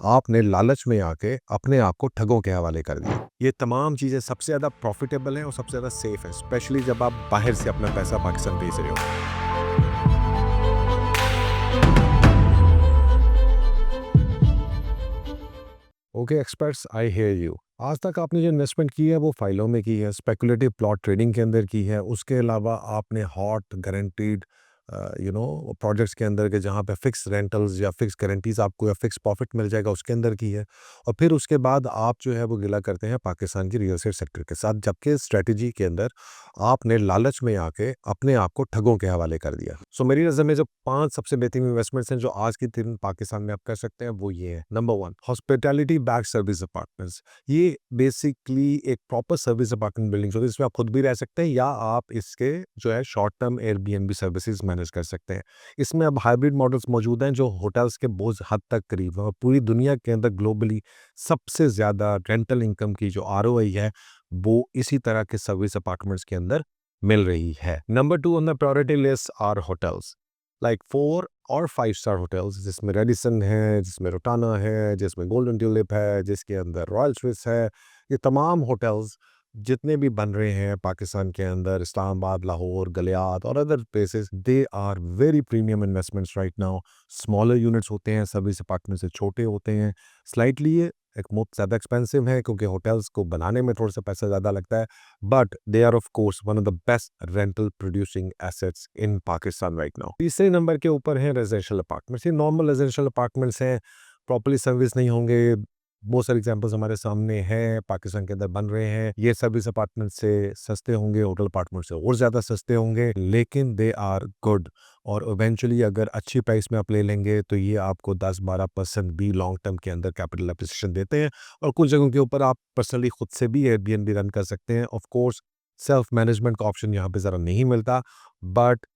आपने लालच में आके अपने आप को ठगों के हवाले कर दिया। ये तमाम चीज़ें सबसे ज़्यादा प्रॉफिटेबल हैं और सबसे ज़्यादा सेफ है, स्पेशली जब आप बाहर से अपना पैसा पाकिस्तान भेज रहे हो। Okay experts, I hear you. आज तक आपने जो इन्वेस्टमेंट की है वो फाइलों में की है, स्पेकुलेटिव प्लॉट ट्रेडिंग के अंदर की है। उसके अलावा आपने हॉट गारंटीड प्रोजेक्ट्स के अंदर के जहाँ पे फिक्स रेंटल्स या फिक्स गारंटीज आपको या फिक्स प्रॉफिट मिल जाएगा उसके अंदर की है। और फिर उसके बाद आप जो है वो गिला करते हैं पाकिस्तान की रियल एस्टेट सेक्टर के साथ, जबकि स्ट्रेटजी के अंदर आपने लालच में आके अपने आप को ठगों के हवाले कर दिया। सो मेरी नज़र में जो 5 सबसे बेहतरीन इन्वेस्टमेंट्स हैं जो आज के दिन पाकिस्तान में आप कर सकते हैं वो ये है। Number 1, hospitality back service apartments. ये बेसिकली एक प्रॉपर सर्विस अपार्टमेंट बिल्डिंग्स होती है, इसमें आप खुद भी रह सकते हैं या आप इसके जो है short term Airbnb services manage कर सकते हैं। इसमें अब हाइब्रिड मॉडल्स मौजूद हैं जो होटल्स के बहुत हद तक करीब हैं और पूरी दुनिया के अंदर ग्लोबली सबसे ज़्यादा रेंटल इनकम की जो आरओआई है वो इसी तरह के सर्विस अपार्टमेंट्स के अंदर मिल रही है। Number 2 on the priority list are hotels like 4 और 5 स्टार होटल्स, जिसमें रेडिसन है, जिसमें रोटाना है, जिसमें गोल्डन ट्यूलिप है, जिसके अंदर रॉयल स्विस है। ये तमाम होटल्स जितने भी बन रहे हैं पाकिस्तान के अंदर, इस्लामाबाद, लाहौर, गलियात और other places, they are very premium investments right now. Smaller units होते हैं, सर्विस अपार्टमेंट से छोटे होते हैं, स्लाइटली ये एक बहुत ज़्यादा एक्सपेंसिव है क्योंकि होटल्स को बनाने में थोड़ा सा पैसा ज़्यादा लगता है, but they are of course one of the best rental producing assets in Pakistan right now. तीसरे नंबर के ऊपर हैं रेजिडेंशियल अपार्टमेंट्स। ये नॉर्मल रेजिडेंशियल अपार्टमेंट्स हैं, प्रॉपर्ली सर्विस नहीं होंगे। बहुत सारे एग्जांपल्स हमारे सामने हैं, पाकिस्तान के अंदर बन रहे हैं। ये सर्विस अपार्टमेंट से सस्ते होंगे, होटल अपार्टमेंट से और ज़्यादा सस्ते होंगे, लेकिन दे आर गुड। और इवेंचुअली अगर अच्छी प्राइस में आप ले लेंगे तो ये आपको 10-12% भी लॉन्ग टर्म के अंदर कैपिटल एप्रिसिएशन देते हैं। और कुछ जगहों के ऊपर आप पर्सनली खुद से भी एयरबीएनबी रन कर सकते हैं। ऑफ कोर्स सेल्फ मैनेजमेंट का ऑप्शन यहाँ पे ज़रा नहीं मिलता, बट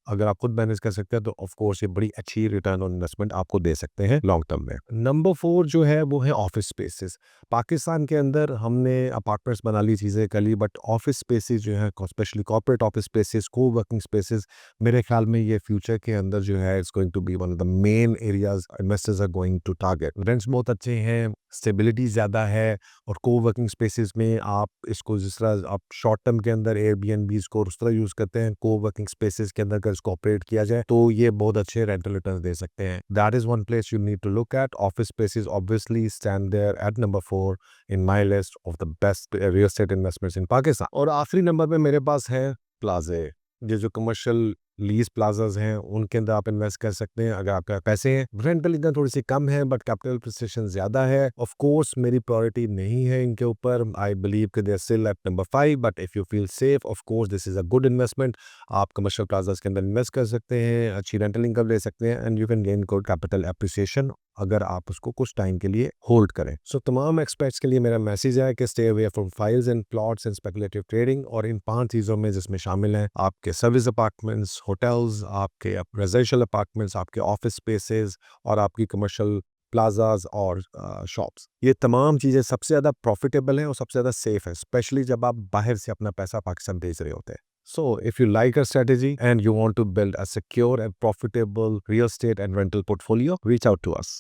अगर आप खुद मैनेज कर सकते हैं तो ऑफ कोर्स ये बड़ी अच्छी रिटर्न ऑन इन्वेस्टमेंट आपको दे सकते हैं लॉन्ग टर्म में। नंबर 4 जो है वो है ऑफिस स्पेसेस। पाकिस्तान के अंदर हमने अपार्टमेंट्स बना ली, चीज़ें कर ली, बट ऑफिस स्पेसेस जो है, specially corporate office spaces, co working spaces, मेरे ख्याल में ये फ्यूचर के अंदर जो है it's going to be one of the main areas investors are going to target. Rents बहुत अच्छे हैं, स्टेबिलिटी ज़्यादा है, और को वर्किंग स्पेसेस में आप इसको जिस तरह आप शॉर्ट टर्म के अंदर एयरबीएनबीज को उस तरह यूज़ करते हैं, को वर्किंग स्पेसेस के अंदर अगर इसको ऑपरेट किया जाए तो ये बहुत अच्छे रेंटल रिटर्न दे सकते हैं। That is one place you need to look at. Office spaces obviously stand there at number 4 in my list of the best real estate investments in Pakistan. और आखिरी नंबर पे मेरे पास है प्लाजे। ये जो कमर्शियल लीज प्लाजाज हैं उनके अंदर आप इन्वेस्ट कर सकते हैं अगर आपके पैसे हैं। रेंटल इतना थोड़ी सी कम है बट कैपिटल एप्रिसिएशन ज़्यादा है। ऑफ कोर्स मेरी प्रायोरिटी नहीं है इनके ऊपर। आई बिलीव कि they are still at number 5, but if you feel safe of course this is a good investment. आप कमर्शियल प्लाजाज के अंदर इन्वेस्ट कर सकते हैं, अच्छी रेंटल इनकम ले सकते हैं, and you can gain good capital appreciation अगर आप उसको कुछ टाइम के लिए होल्ड करें। सो तमाम एक्सपर्ट्स के लिए मेरा मैसेज है कि stay away from files and plots and speculative trading, और इन 5 चीज़ों में जिसमें शामिल हैं आपके सर्विस अपार्टमेंट्स, होटल्स, आपके रेजिडेंशियल अपार्टमेंट्स, आपके ऑफिस स्पेसेस और आपकी कमर्शियल प्लाजाज और शॉप्स। ये तमाम चीज़ें सबसे ज़्यादा प्रॉफिटेबल हैं और सबसे ज़्यादा सेफ है, स्पेशली जब आप बाहर से अपना पैसा पाकिस्तान भेज रहे होते हैं। So, if you like our strategy and you want to build a secure and profitable real estate and rental portfolio, reach out to us.